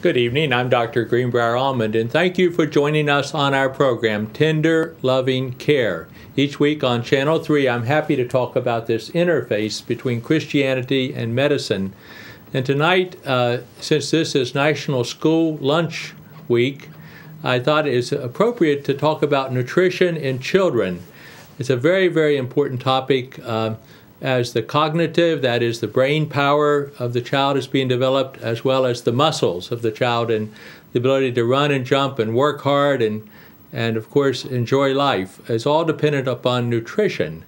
Good evening. I'm Dr. Greenbrier Almond, and thank you for joining us on our program, Tender Loving Care. Each week on Channel 3, I'm happy to talk about this interface between Christianity and medicine. And tonight, since this is National School Lunch Week, I thought it is appropriate to talk about nutrition in children. It's a very, very important topic as the cognitive, that is the brain power of the child is being developed, as well as the muscles of the child and the ability to run and jump and work hard and of course enjoy life is all dependent upon nutrition.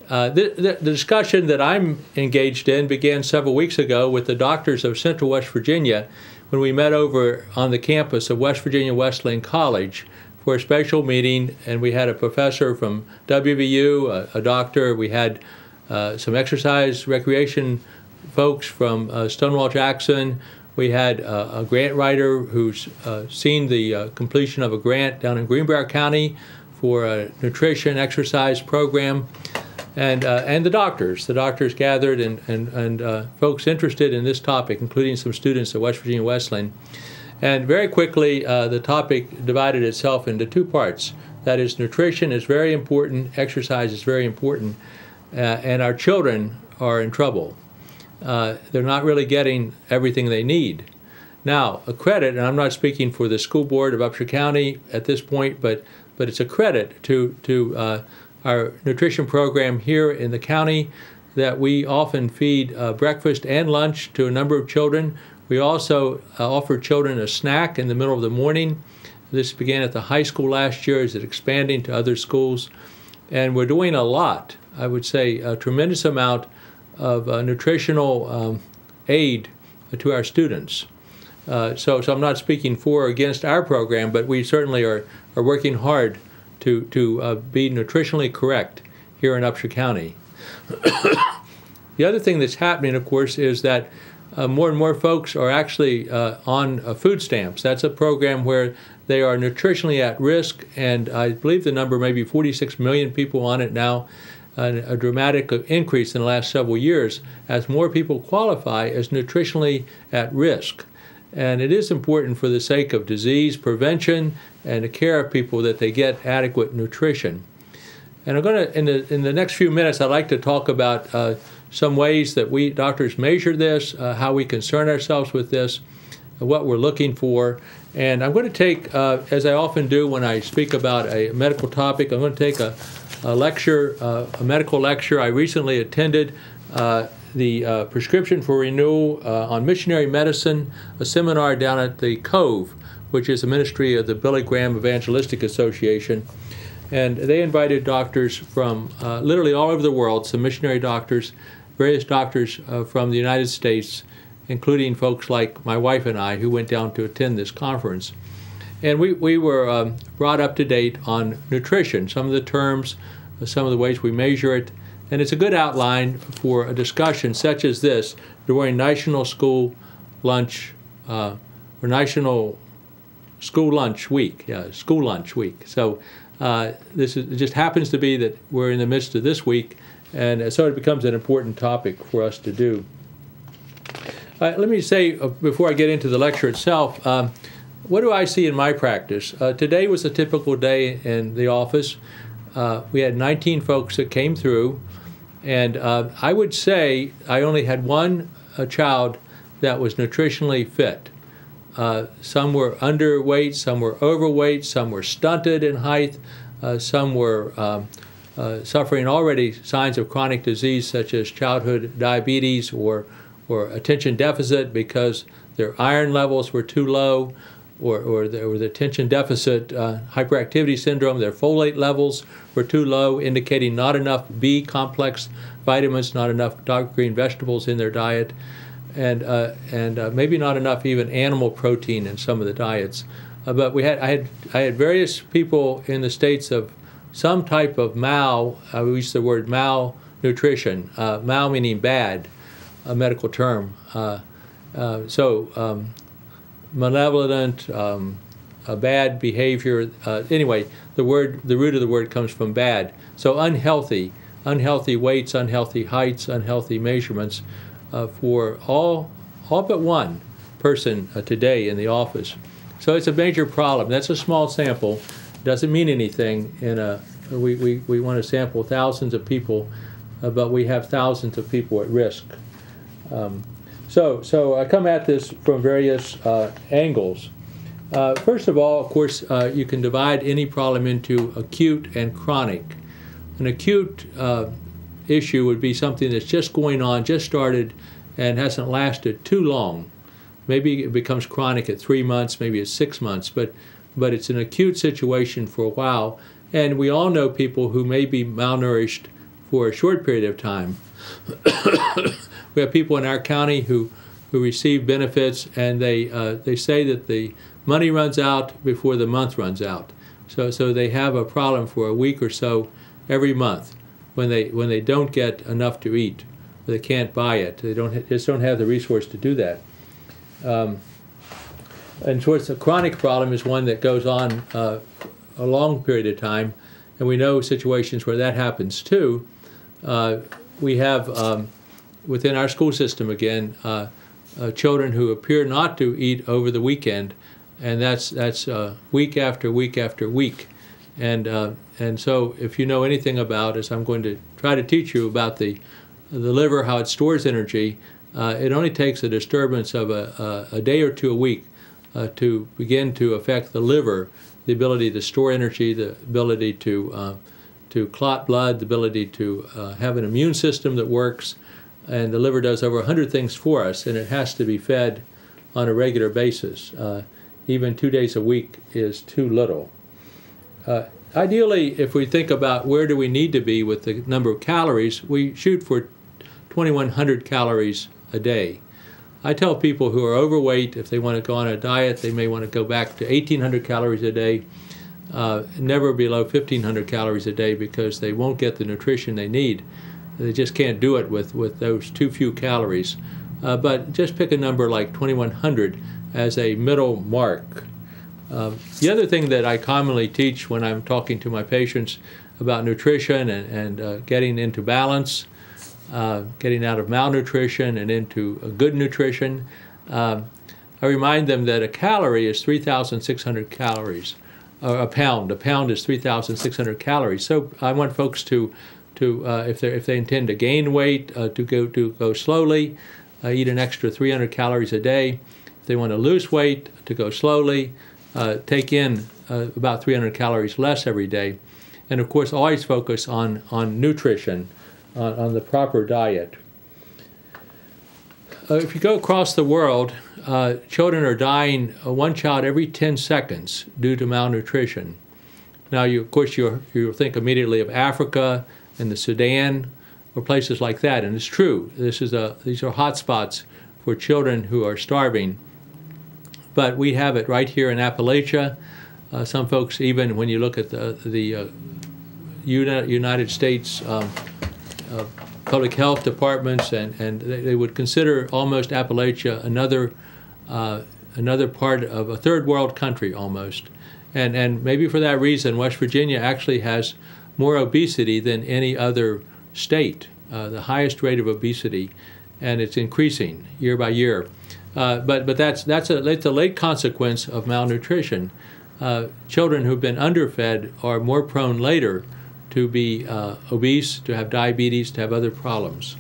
The discussion that I'm engaged in began several weeks ago with the doctors of Central West Virginia when we met over on the campus of West Virginia Wesleyan College for a special meeting, and we had a professor from WVU, a doctor, we had some exercise recreation folks from Stonewall Jackson. We had a grant writer who's seen the completion of a grant down in Greenbrier County for a nutrition exercise program, and the doctors. The doctors gathered and folks interested in this topic, including some students at West Virginia Wesleyan. And very quickly, the topic divided itself into two parts. That is, nutrition is very important, exercise is very important, and our children are in trouble. They're not really getting everything they need. Now, a credit, and I'm not speaking for the school board of Upshur County at this point, but it's a credit to our nutrition program here in the county that we often feed breakfast and lunch to a number of children. We also offer children a snack in the middle of the morning. This began at the high school last year. Is it expanding to other schools? And we're doing a lot. I would say a tremendous amount of nutritional aid to our students. So I'm not speaking for or against our program, but we certainly are working hard to be nutritionally correct here in Upshur County. The other thing that's happening, of course, is that more and more folks are actually on food stamps. That's a program where they are nutritionally at risk, and I believe the number may be 46 million people on it now, a dramatic increase in the last several years as more people qualify as nutritionally at risk. And it is important for the sake of disease prevention and the care of people that they get adequate nutrition. And I'm going to, in the next few minutes, I'd like to talk about some ways that we doctors measure this, how we concern ourselves with this, what we're looking for. And I'm going to take, as I often do when I speak about a medical topic, I'm going to take a lecture, a medical lecture. I recently attended the Prescription for Renewal on Missionary Medicine, a seminar down at the Cove, which is a ministry of the Billy Graham Evangelistic Association. And they invited doctors from literally all over the world, some missionary doctors, various doctors from the United States, including folks like my wife and I who went down to attend this conference. And we were brought up to date on nutrition, some of the terms, some of the ways we measure it. And it's a good outline for a discussion such as this during National School Lunch, or National School Lunch Week. Yeah, School Lunch Week. So it just happens to be that we're in the midst of this week, and so it becomes an important topic for us to do. Let me say, before I get into the lecture itself, what do I see in my practice? Today was a typical day in the office. We had 19 folks that came through, and I would say I only had one child that was nutritionally fit. Some were underweight, some were overweight, some were stunted in height, some were suffering already signs of chronic disease such as childhood diabetes or attention deficit because their iron levels were too low, or there was attention deficit hyperactivity syndrome. Their folate levels were too low, indicating not enough B complex vitamins, not enough dark green vegetables in their diet, and maybe not enough even animal protein in some of the diets. But I had various people in the states of some type of mal. We use the word malnutrition. Mal meaning bad, a medical term. Malevolent, a bad behavior. Anyway, the root of the word comes from bad. So unhealthy weights, unhealthy heights, unhealthy measurements for all but one person today in the office. So it's a major problem. That's a small sample. Doesn't mean anything. We want to sample thousands of people, but we have thousands of people at risk. So I come at this from various angles. First of all, of course, you can divide any problem into acute and chronic. An acute issue would be something that's just going on, just started, and hasn't lasted too long. Maybe it becomes chronic at 3 months, maybe at 6 months, but it's an acute situation for a while. And we all know people who may be malnourished for a short period of time. We have people in our county who receive benefits, and they say that the money runs out before the month runs out. So they have a problem for a week or so every month when they don't get enough to eat. They can't buy it. They just don't have the resource to do that. And of course, a chronic problem is one that goes on a long period of time, and we know situations where that happens too. We have within our school system again children who appear not to eat over the weekend, and that's week after week after week. And so if you know anything about, as I'm going to try to teach you about the liver, how it stores energy, it only takes a disturbance of a day or two a week to begin to affect the liver, the ability to store energy, the ability to clot blood, the ability to have an immune system that works. And the liver does over 100 things for us, and it has to be fed on a regular basis. Even 2 days a week is too little. Ideally, if we think about where do we need to be with the number of calories, we shoot for 2,100 calories a day. I tell people who are overweight, if they want to go on a diet, they may want to go back to 1,800 calories a day, never below 1,500 calories a day, because they won't get the nutrition they need. They just can't do it with those too few calories. But just pick a number like 2,100 as a middle mark. The other thing that I commonly teach when I'm talking to my patients about nutrition and getting into balance, getting out of malnutrition and into good nutrition, I remind them that a calorie is 3,600 calories. A pound is 3,600 calories. So I want folks to if they intend to gain weight, to go slowly, eat an extra 300 calories a day. If they want to lose weight, to go slowly, take in about 300 calories less every day. And of course, always focus on nutrition, on the proper diet. If you go across the world, children are dying, one child every 10 seconds due to malnutrition. Now, of course, you think immediately of Africa and the Sudan or places like that, and it's true. These are hot spots for children who are starving. But we have it right here in Appalachia. Some folks, even when you look at the United States public health departments, and they would consider almost Appalachia another part of a third world country almost. And maybe for that reason, West Virginia actually has more obesity than any other state, the highest rate of obesity, and it's increasing year by year. But that's a late consequence of malnutrition. Children who've been underfed are more prone later to be obese, to have diabetes, to have other problems.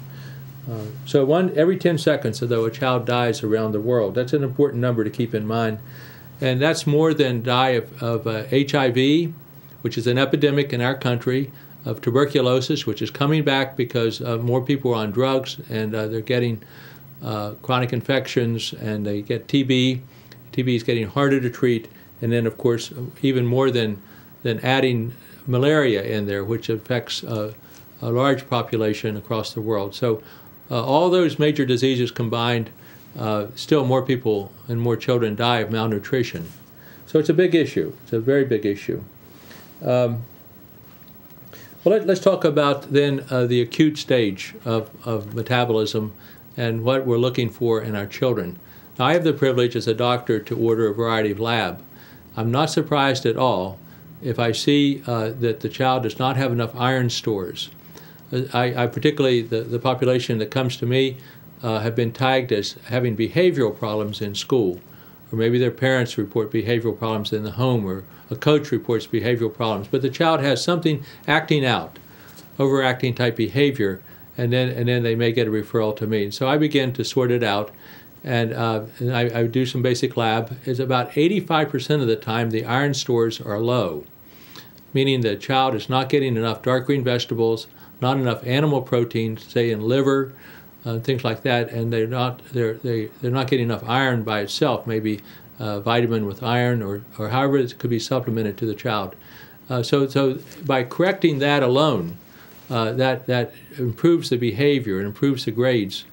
So every 10 seconds, although a child dies around the world. That's an important number to keep in mind. And that's more than die of HIV, which is an epidemic in our country, of tuberculosis, which is coming back because more people are on drugs, and they're getting chronic infections, and they get TB. TB is getting harder to treat. And then, of course, even more than adding malaria in there, which affects a large population across the world. So all those major diseases combined, still more people and more children die of malnutrition. So it's a big issue. It's a very big issue. Well, let's talk about then the acute stage of metabolism and what we're looking for in our children. Now, I have the privilege as a doctor to order a variety of lab. I'm not surprised at all if I see that the child does not have enough iron stores. I particularly, the population that comes to me, have been tagged as having behavioral problems in school, or maybe their parents report behavioral problems in the home, or a coach reports behavioral problems, but the child has something acting out, overacting type behavior, and then they may get a referral to me. And so I begin to sort it out, and I do some basic lab. It's about 85% of the time the iron stores are low, meaning the child is not getting enough dark green vegetables, not enough animal protein, say in liver, things like that, and they're not getting enough iron by itself, maybe vitamin with iron, or however it could be supplemented to the child. So by correcting that alone, that improves the behavior and improves the grades.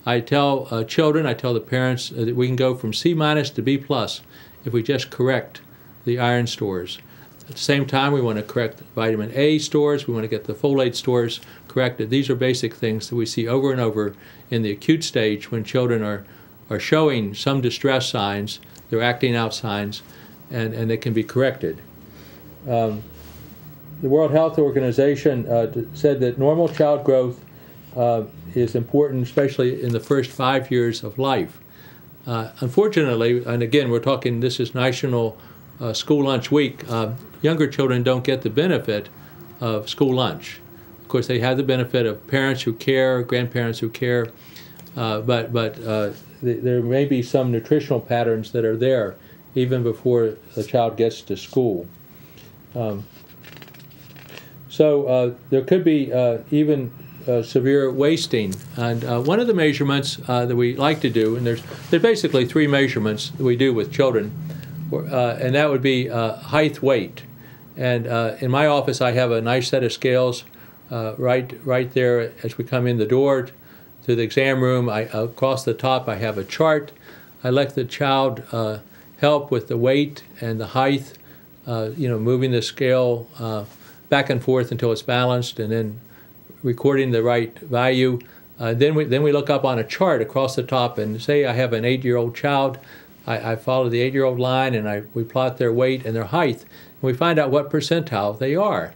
I tell children, I tell the parents that we can go from C- to B+ if we just correct the iron stores. At the same time, we want to correct vitamin A stores. We want to get the folate stores corrected. These are basic things that we see over and over in the acute stage when children are showing some distress signs, they're acting out signs, and they can be corrected. The World Health Organization said that normal child growth is important, especially in the first 5 years of life. Unfortunately, and again, we're talking, this is National School Lunch Week, younger children don't get the benefit of school lunch. Of course, they have the benefit of parents who care, grandparents who care, but there may be some nutritional patterns that are there even before the child gets to school. So there could be even severe wasting. And one of the measurements that we like to do, and there's basically 3 measurements that we do with children, and that would be height, weight. And in my office, I have a nice set of scales right there as we come in the door to the exam room. Across the top, I have a chart. I let the child help with the weight and the height, moving the scale back and forth until it's balanced, and then recording the right value. Then we look up on a chart across the top, and say I have an 8-year-old child. I follow the 8-year-old line, and we plot their weight and their height, and we find out what percentile they are.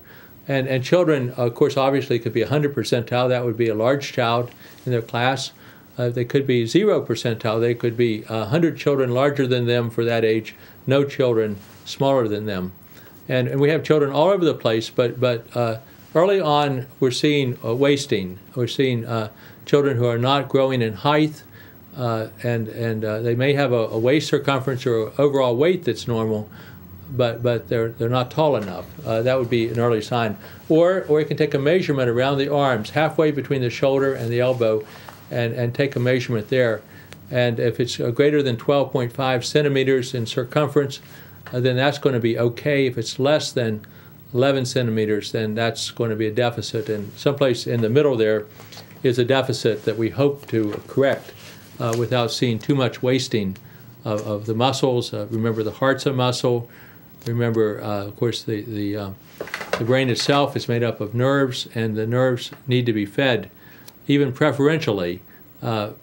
And children, of course, obviously could be 100 percentile. That would be a large child in their class. They could be 0 percentile. They could be 100 children larger than them for that age, no children smaller than them. And we have children all over the place, but early on we're seeing wasting. We're seeing children who are not growing in height, and they may have a waist circumference or overall weight that's normal, but they're not tall enough. That would be an early sign. Or you can take a measurement around the arms, halfway between the shoulder and the elbow, and take a measurement there. And if it's greater than 12.5 centimeters in circumference, then that's going to be okay. If it's less than 11 centimeters, then that's going to be a deficit. And someplace in the middle there is a deficit that we hope to correct without seeing too much wasting of the muscles. Remember, the heart's a muscle. Remember, of course, the brain itself is made up of nerves, and the nerves need to be fed, even preferentially,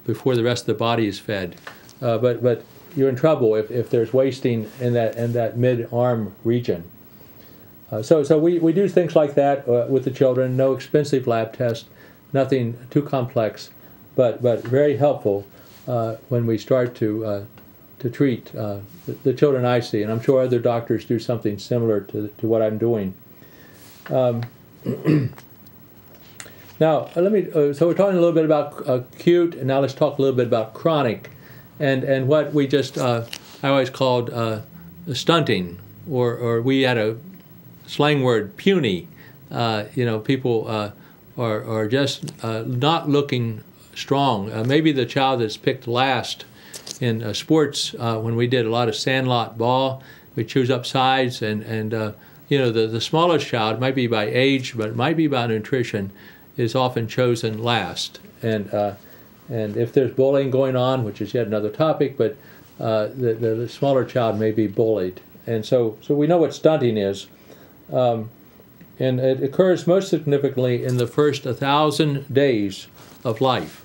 before the rest of the body is fed. But you're in trouble if there's wasting in that mid-arm region. So we do things like that with the children. No expensive lab test, nothing too complex, but very helpful when we start to treat the children I see, and I'm sure other doctors do something similar to what I'm doing. Now, so we're talking a little bit about acute, and now let's talk a little bit about chronic, and what we just I always called stunting, or we had a slang word, puny. People are just not looking strong. Maybe the child that's picked last in sports, when we did a lot of sandlot ball, we choose up sides, and the smallest child, might be by age, but it might be by nutrition, is often chosen last. And if there's bullying going on, which is yet another topic, but the smaller child may be bullied. And so we know what stunting is. And it occurs most significantly in the first 1,000 days of life.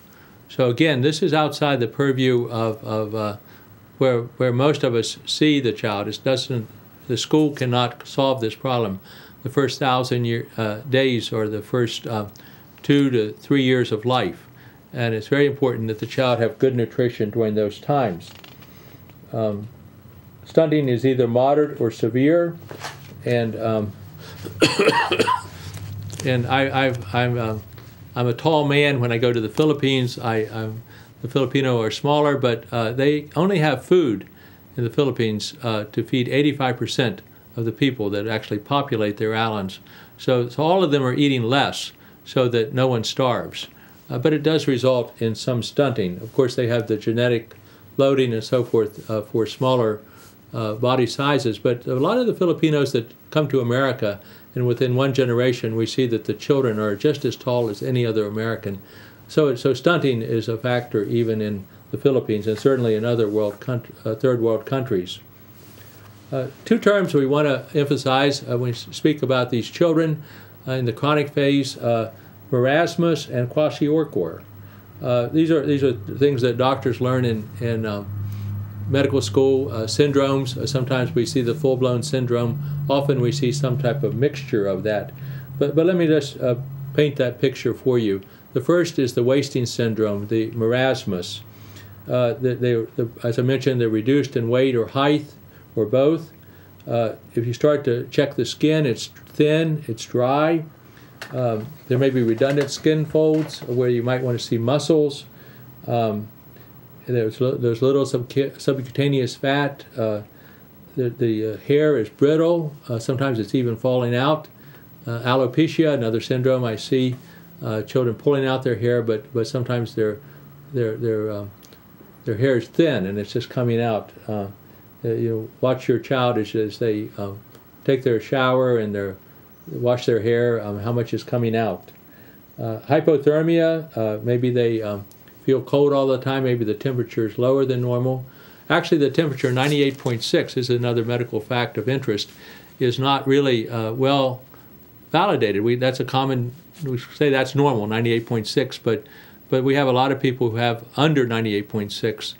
So again, this is outside the purview of where most of us see the child. The school cannot solve this problem. The first 1,000 days, or the first 2 to 3 years of life. And it's very important that the child have good nutrition during those times. Stunting is either moderate or severe, and I'm a tall man. When I go to the Philippines, the Filipino are smaller, but they only have food in the Philippines to feed 85% of the people that actually populate their islands. So all of them are eating less so that no one starves. But it does result in some stunting. Of course, they have the genetic loading and so forth for smaller body sizes. But a lot of the Filipinos that come to America, and within one generation, we see that the children are just as tall as any other American. So stunting is a factor even in the Philippines and certainly in other third world countries. Two terms we want to emphasize when we speak about these children in the chronic phase: marasmus and kwashiorkor. These are things that doctors learn in medical school. Syndromes. Sometimes we see the full-blown syndrome. Often we see some type of mixture of that. But let me just paint that picture for you. The first is the wasting syndrome, the marasmus. As I mentioned, they're reduced in weight or height or both. If you start to check the skin, it's thin, it's dry. There may be redundant skin folds where you might want to see muscles. There's little subcutaneous fat. The hair is brittle. Sometimes it's even falling out. Alopecia, another syndrome I see. Children pulling out their hair, but sometimes their hair is thin and it's just coming out. Watch your child as they take their shower and wash their hair, how much is coming out. Hypothermia, maybe they feel cold all the time, maybe the temperature is lower than normal. Actually, the temperature, 98.6, is another medical fact of interest, is not really well validated. That's a common, we say that's normal, 98.6, but we have a lot of people who have under 98.6.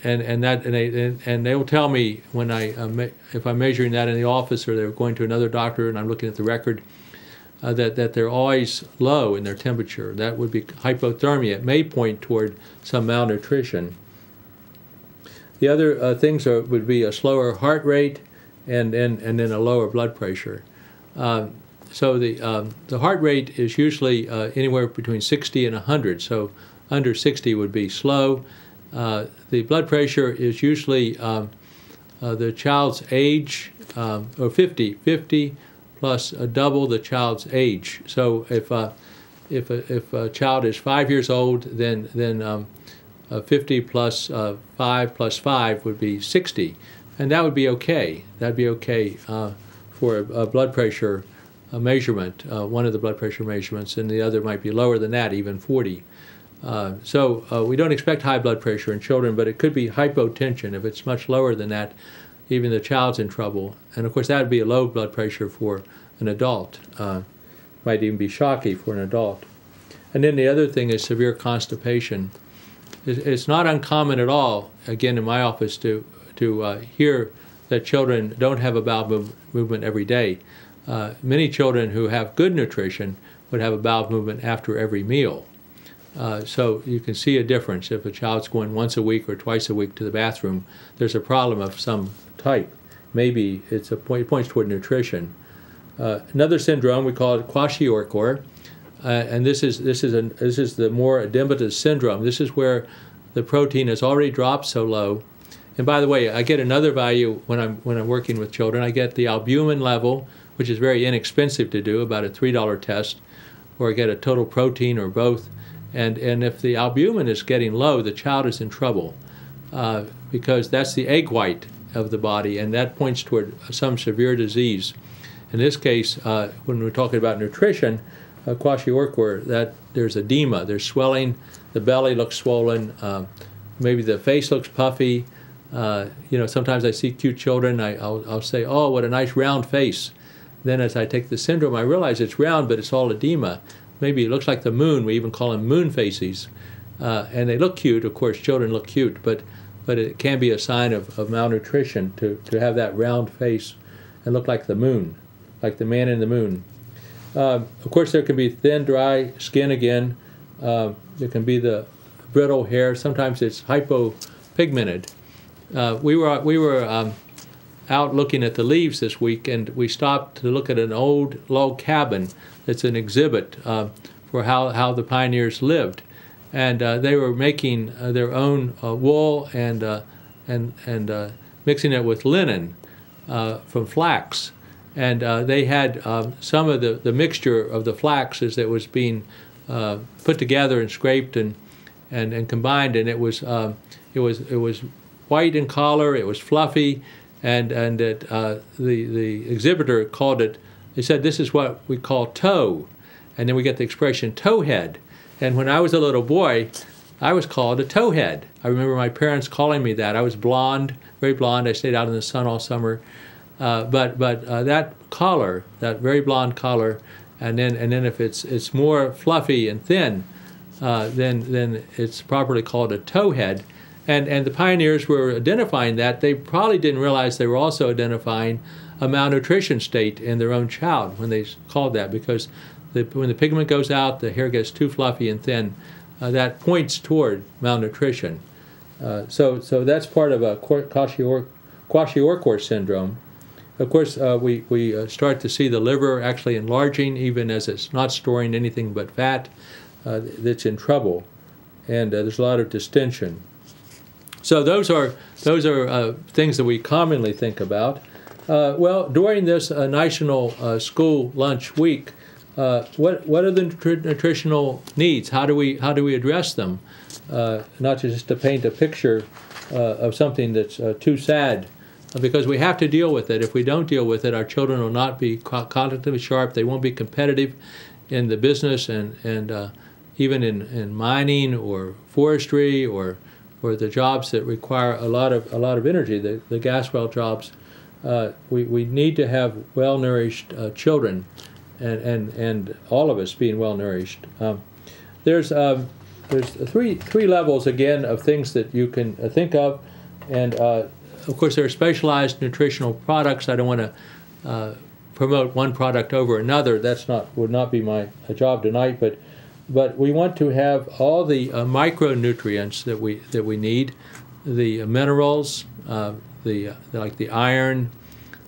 And they will tell me when if I'm measuring that in the office or they're going to another doctor and I'm looking at the record that they're always low in their temperature. That would be hypothermia. It may point toward some malnutrition. The other things would be a slower heart rate and then a lower blood pressure. So the heart rate is usually anywhere between 60 and 100. So under 60 would be slow. The blood pressure is usually the child's age, or 50 plus double the child's age. So if a child is 5 years old, then 50 plus 5 plus 5 would be 60, and that would be okay. That'd be okay for a blood pressure measurement, one of the blood pressure measurements, and the other might be lower than that, even 40. So we don't expect high blood pressure in children, but it could be hypotension. If it's much lower than that, even the child's in trouble. And of course, that would be a low blood pressure for an adult. Might even be shocky for an adult. And then the other thing is severe constipation. It's not uncommon at all, again, in my office, to hear that children don't have a bowel movement every day. Many children who have good nutrition would have a bowel movement after every meal. So you can see a difference. If a child's going once a week or twice a week to the bathroom, there's a problem of some type. Maybe it points toward nutrition. Another syndrome, we call it kwashiorkor, and this is the more edematous syndrome. This is where the protein has already dropped so low. And by the way, I get another value when I'm working with children. I get the albumin level, which is very inexpensive to do, about a $3 test, or I get a total protein or both. And if the albumin is getting low, the child is in trouble because that's the egg white of the body, and that points toward some severe disease. In this case, when we're talking about nutrition, kwashiorkor, that there's edema, there's swelling, the belly looks swollen, maybe the face looks puffy. Sometimes I see cute children, I'll say, oh, what a nice round face. Then as I take the syndrome, I realize it's round, but it's all edema. Maybe it looks like the moon. We even call them moon faces. And they look cute. Of course, children look cute, but it can be a sign of malnutrition to have that round face and look like the moon, like the man in the moon. Of course, there can be thin, dry skin again. there can be the brittle hair. Sometimes it's hypopigmented. We were out looking at the leaves this week, and we stopped to look at an old log cabin that's an exhibit for how the pioneers lived. And they were making their own wool and mixing it with linen from flax. And they had some of the mixture of the flax as it was being put together and scraped and combined, and it was white in color. It was fluffy, and the exhibitor called it. They said this is what we call toe, and then we get the expression towhead. And when I was a little boy, I was called a towhead. I remember my parents calling me that. I was blonde, very blonde. I stayed out in the sun all summer. But that collar, that very blonde collar, and then if it's more fluffy and thin, then it's properly called a towhead. And the pioneers were identifying that. They probably didn't realize they were also identifying a malnutrition state in their own child when they called that, because when the pigment goes out, the hair gets too fluffy and thin. That points toward malnutrition. So that's part of a Kwashiorkor syndrome. Of course, we start to see the liver actually enlarging, even as it's not storing anything but fat. That's in trouble, and there's a lot of distension. So those are things that we commonly think about. Well, during this National School Lunch Week, what are the nutritional needs? How do we address them? Not just to paint a picture of something that's too sad, because we have to deal with it. If we don't deal with it, our children will not be cognitively sharp. They won't be competitive in the business and even in mining or forestry or the jobs that require a lot of energy, the gas well jobs. We need to have well-nourished children, and all of us being well-nourished. There's three levels again of things that you can think of, and of course there are specialized nutritional products. I don't want to promote one product over another. Would not be my job tonight, but we want to have all the micronutrients that we need, the minerals, like the iron,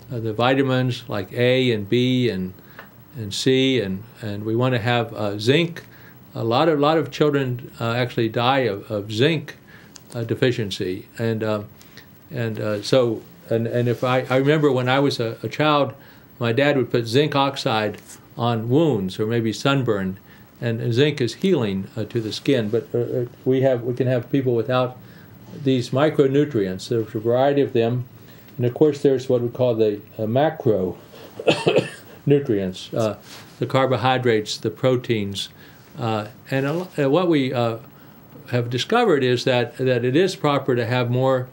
the vitamins like A and B and C, and we want to have zinc. A lot of children actually die of zinc deficiency, and if I remember when I was a child, my dad would put zinc oxide on wounds or maybe sunburn. And zinc is healing to the skin, but we can have people without these micronutrients. There's a variety of them, and of course there's what we call the macro nutrients, the carbohydrates, the proteins, and what we have discovered is that it is proper to have more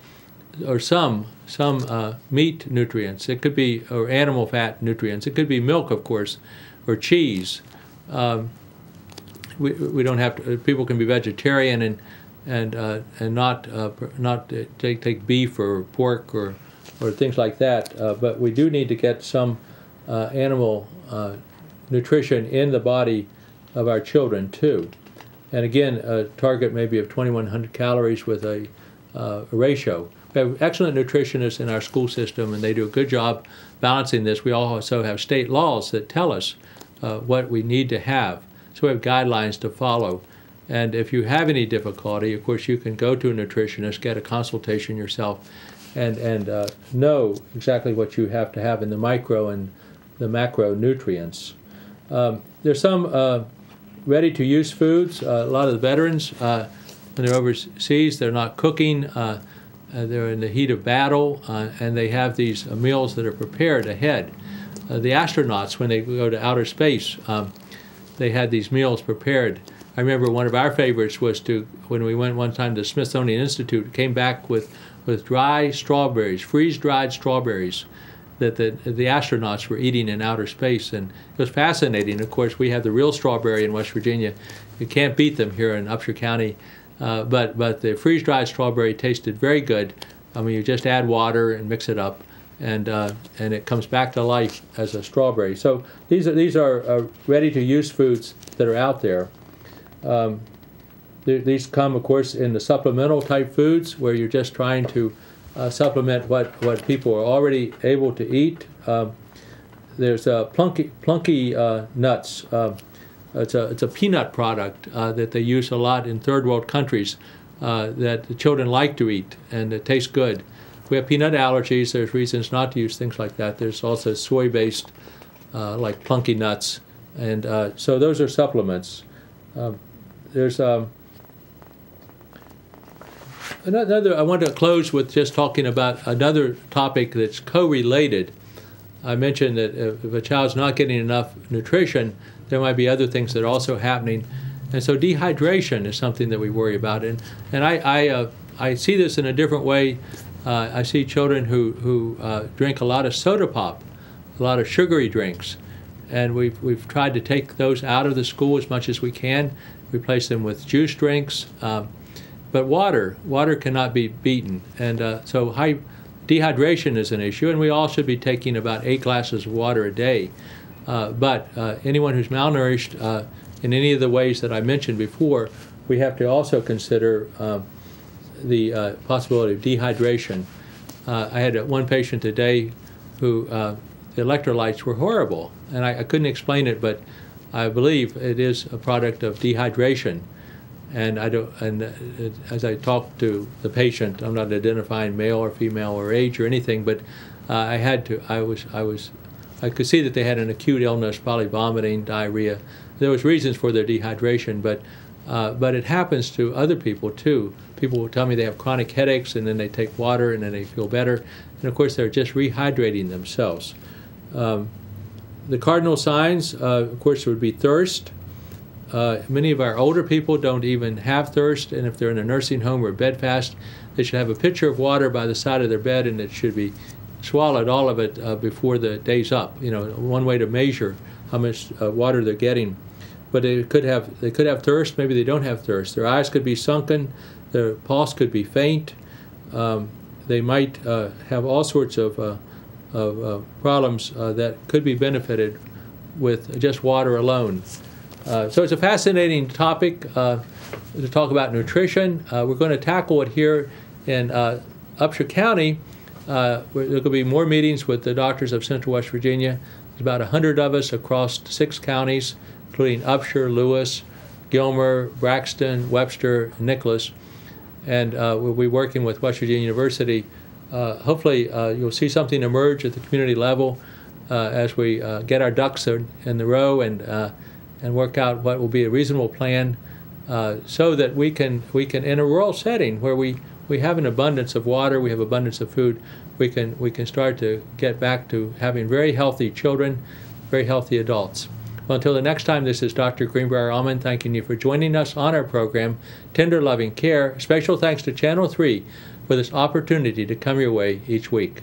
or some meat nutrients. It could be or animal fat nutrients. It could be milk, of course, or cheese. We don't have to. People can be vegetarian and not take beef or pork or things like that. But we do need to get some animal nutrition in the body of our children too. And again, a target maybe of 2,100 calories with a ratio. We have excellent nutritionists in our school system, and they do a good job balancing this. We also have state laws that tell us what we need to have. So we have guidelines to follow. And if you have any difficulty, of course, you can go to a nutritionist, get a consultation yourself, and know exactly what you have to have in the micro and the macro nutrients. There's some ready-to-use foods. A lot of the veterans, when they're overseas, they're not cooking. They're in the heat of battle, and they have these meals that are prepared ahead. The astronauts, when they go to outer space, they had these meals prepared. I remember one of our favorites was when we went one time to the Smithsonian Institute, came back with dry strawberries, freeze-dried strawberries that the astronauts were eating in outer space. And it was fascinating. Of course, we have the real strawberry in West Virginia. You can't beat them here in Upshur County. But the freeze-dried strawberry tasted very good. I mean, you just add water and mix it up, and it comes back to life as a strawberry. So these are ready-to-use foods that are out there. These come, of course, in the supplemental type foods where you're just trying to supplement what people are already able to eat. There's Plunky nuts. It's a peanut product that they use a lot in third world countries that the children like to eat, and it tastes good. If we have peanut allergies, there's reasons not to use things like that. There's also soy-based, like Plunky nuts, and so those are supplements. There's another. I want to close with just talking about another topic that's co-related. I mentioned that if a child's not getting enough nutrition, there might be other things that are also happening, and so dehydration is something that we worry about. And I see this in a different way. I see children who drink a lot of soda pop, a lot of sugary drinks, and we've tried to take those out of the school as much as we can, replace them with juice drinks. But water cannot be beaten, and so high dehydration is an issue, and we all should be taking about 8 glasses of water a day. But anyone who's malnourished in any of the ways that I mentioned before, we have to also consider the possibility of dehydration. I had one patient today who the electrolytes were horrible, and I couldn't explain it, but I believe it is a product of dehydration. And as I talked to the patient, I'm not identifying male or female or age or anything, but I could see that they had an acute illness, probably vomiting, diarrhea. There was reasons for their dehydration, but it happens to other people too. People will tell me they have chronic headaches, and then they take water, and then they feel better. And of course, they're just rehydrating themselves. The cardinal signs, of course, would be thirst. Many of our older people don't even have thirst, and if they're in a nursing home or bedfast, they should have a pitcher of water by the side of their bed, and it should be swallowed, all of it, before the day's up. You know, one way to measure how much water they're getting. But they could have thirst. Maybe they don't have thirst. Their eyes could be sunken. Their pulse could be faint. They might have all sorts of problems that could be benefited with just water alone. So it's a fascinating topic to talk about nutrition. We're going to tackle it here in Upshur County. There will be more meetings with the doctors of Central West Virginia. There's about 100 of us across 6 counties, including Upshur, Lewis, Gilmer, Braxton, Webster, and Nicholas. And we'll be working with West Virginia University. Hopefully you'll see something emerge at the community level as we get our ducks in the row and work out what will be a reasonable plan so that we can in a rural setting where we have an abundance of water, we have abundance of food, we can start to get back to having very healthy children, very healthy adults. Well, until the next time, this is Dr. Greenbrier Allman thanking you for joining us on our program, Tender Loving Care. Special thanks to Channel 3 for this opportunity to come your way each week.